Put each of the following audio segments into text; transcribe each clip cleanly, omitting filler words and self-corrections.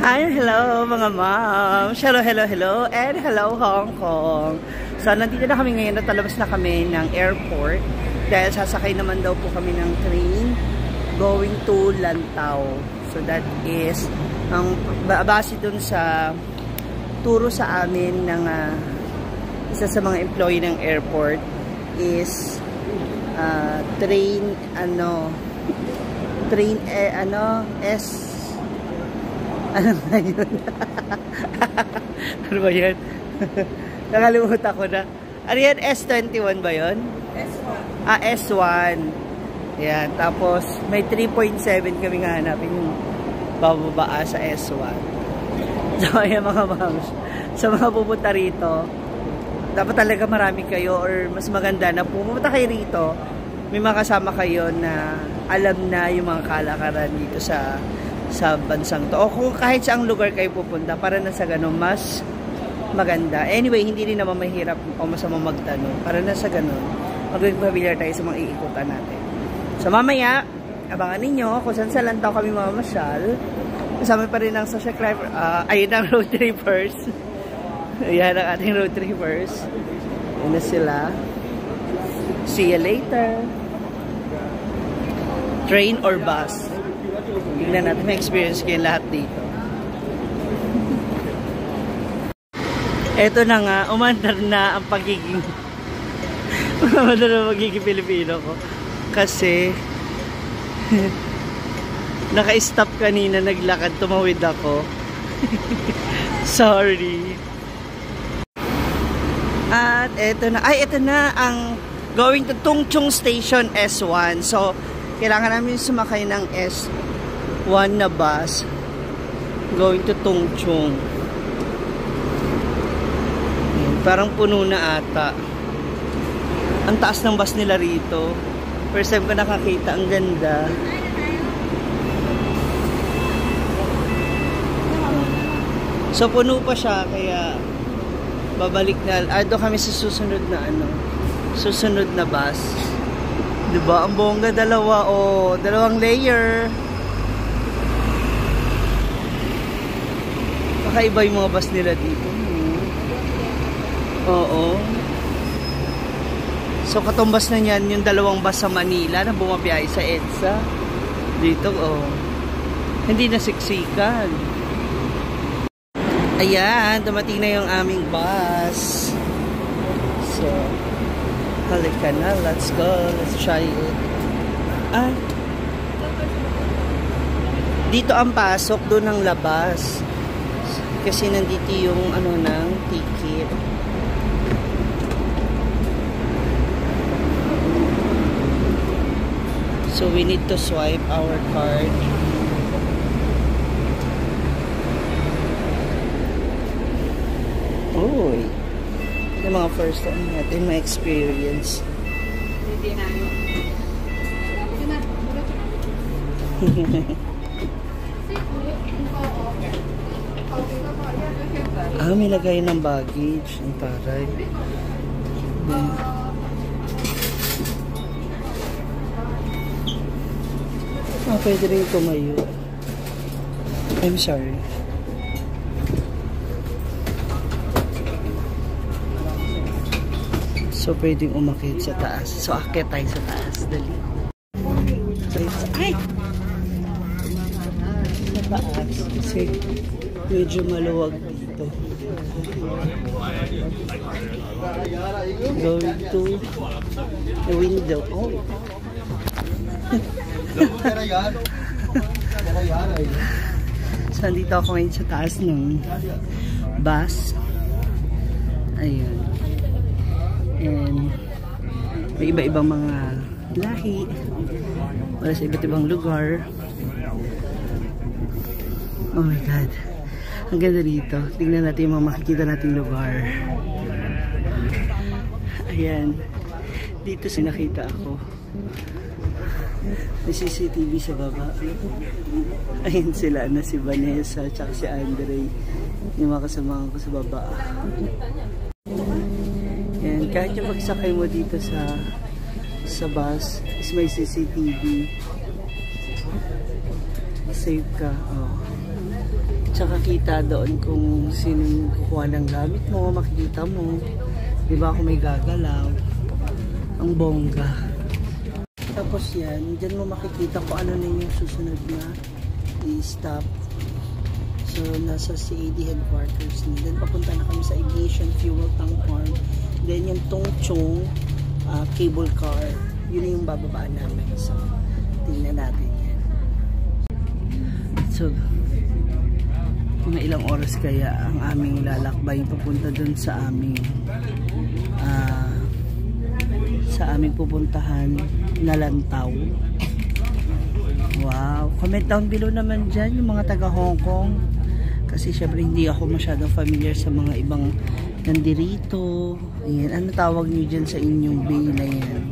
Hi, hello mga ma'am. Hello, hello, hello, and hello Hong Kong. So, nandito na kami ngayon, natalabas na kami ng airport dahil sasakay naman daw po kami ng train going to Lantau. So, that is ang base dun sa turo sa amin ng isa sa mga employee ng airport is train ano ba yun? Ano ba yan? Nakalimutan ko na. Ano yan? S21 ba yun? S1. S1. Yan. Tapos, may 3.7 kami nga hanapin yung bababa sa S1. So, ayan mga moms. Sa mga pupunta rito, dapat talaga marami kayo or mas maganda na pumunta kayo rito, may makasama kayo na alam na yung mga kalakaran dito sa bansang to. O kung kahit saang lugar kayo pupunta, para na sa ganun, mas maganda. Anyway, hindi rin naman mahirap o masama magtanong. Para na sa ganun, magiging familiar tayo sa mga iikutan natin. So mamaya, abangan ninyo kung saan sa Lantau kami mamasyal. Kasama pa rin ang social club, ayun ang road trippers. Ayan ang ating road trippers. Ayan na sila. See you later. Train or bus? Tingnan natin, may experience kayo lahat dito. Eto na nga, umandar na ang pagiging Pilipino ko. Kasi naka-stop kanina, naglakad, tumawid ako. Sorry. At eto na, eto na ang going to Tung Chung Station S1. So, kailangan namin sumakay ng S1 na bus going to Tung Chung. Parang puno na ata. Ang taas ng bus nila rito. First time ko nakakita, ang ganda. So puno pa siya, kaya babalik na. Doon kami sa susunod na susunod na bus. Diba? Ang bongga, dalawang layer. Kakaiba yung mga bus nila dito. Oo. So katumbas na yan yung dalawang bus sa Manila na bumabiyahe sa EDSA. Dito, hindi na siksikan. Ayan, dumating na yung aming bus. So, halika na, let's go. Let's try it. Dito ang pasok, doon ang labas. Kasi nandito yung ng ticket. So we need to swipe our card. Uy. Yung mga first time natin, my experience. May lagay ng baggage. Ang taray. Pwede rin tumayo. I'm sorry. So, pwedeng umakit sa taas. So, akit tayo sa taas. Dali. Ay! Sa taas. Kasi medyo maluwag dito. Going to the window. Oh! So, andito ako ngayon sa taas ng bus. Ayan. And may iba-ibang mga lahi wala sa iba't ibang lugar. Oh my God, ang ganda dito. Tingnan natin yung mga makikita nating lugar. Ayan, dito sinakita ako. May CCTV sa baba. Ayan sila na, si Vanessa tsaka si Andre, yung mga kasama ko sa baba. Ayan, kahit yung pagsakay mo dito sa bus is may CCTV. Safe ka. Oh. Tsaka kita doon kung sino yung kukuha ng gamit mo, makikita mo. Diba kung may gagalaw. Ang bongga. Tapos yan, dyan mo makikita kung ano na yung susunod na i-stop. So, nasa CAD headquarters na. Then, papunta na kami sa aviation fuel tank farm. Then, yung Tongchong cable car. Yun yung bababaan namin. So, tingnan natin yan. So, mga ilang oras kaya ang aming lalakbay papunta dun sa aming pupuntahan na Lantaw. Wow. Comment down below naman dyan yung mga taga Hong Kong. Kasi syempre hindi ako masyadong familiar sa mga ibang nandirito. Ayan. Ano tawag nyo dyan sa inyong bay na yan?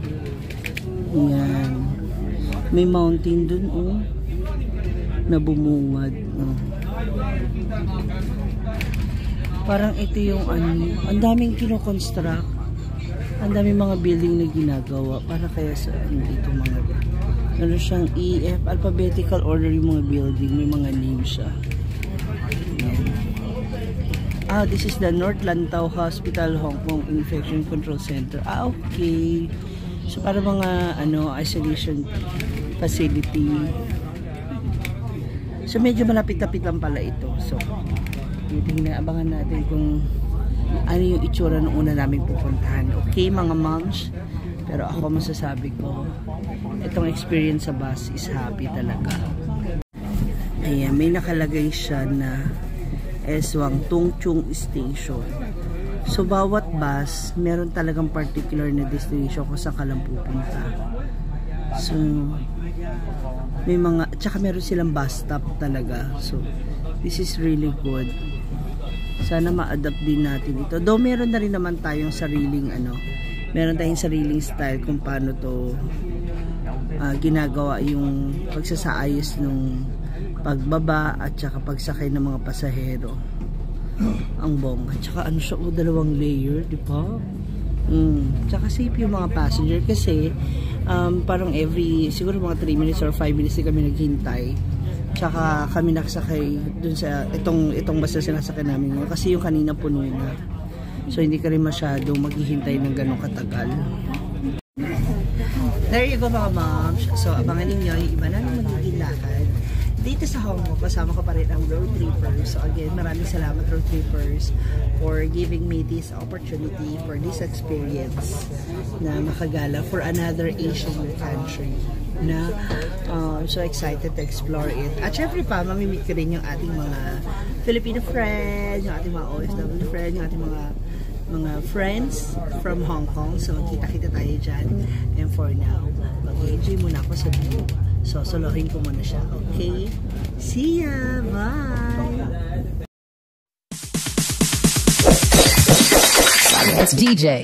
Ayan. May mountain dun, oh. Na bumungad. Oh. Parang ito yung ano. Ang daming kinoconstruct. Ang daming mga building na ginagawa. Para kaya sa dito mga. Ano siyang EF. Alphabetical order yung mga building. May mga names siya. This is the North Lantau Hospital Hong Kong Infection Control Center. Okay. So para mga isolation facility. So medyo malapit-lapit lang pala ito. So titingnan, abangan natin kung ano yung itsura nung una namin pupuntahan. Okay mga moms, pero ako masasabi ko itong experience sa bus is happy talaga. Ayan, may nakalagay siya na S1 Tongchong Station. So bawat bus meron talagang particular na destination kung saan ka lang pupunta. So may mga, tsaka meron silang bus stop talaga. So this is really good. Sana ma-adapt din natin ito. Though meron na rin naman tayong sariling meron tayong sariling style kung paano to ginagawa yung pagsasaayos ng pagbaba at saka pagsakay ng mga pasahero. Ang bongga. Tsaka siya, dalawang layer, di ba? Tsaka safe yung mga passenger kasi parang siguro mga 3 minutes or 5 minutes kami naghintay. Tsaka kami nakasakay dun sa itong bus na sinasakay namin ngayon kasi yung kanina puno na. So hindi ka rin masyado maghihintay ng ganong katagal. There you go mga moms. So abangan ninyo yung iba na magiging lakad dito sa Hong Kong. Kasama ko pa rin ang road trippers. So again, maraming salamat road trippers for giving me this opportunity, for this experience na makagala for another Asian country. Na so excited to explore it. At syempre pa, mamimit ko rin yung ating mga Filipino friends, yung ating mga OFW friends, yung ating mga friends from Hong Kong. So kita-kita tayo dyan. And for now, mag-enjoy muna ako sa view. So solohin ko muna siya. Okay? See ya! Bye! It's DJ.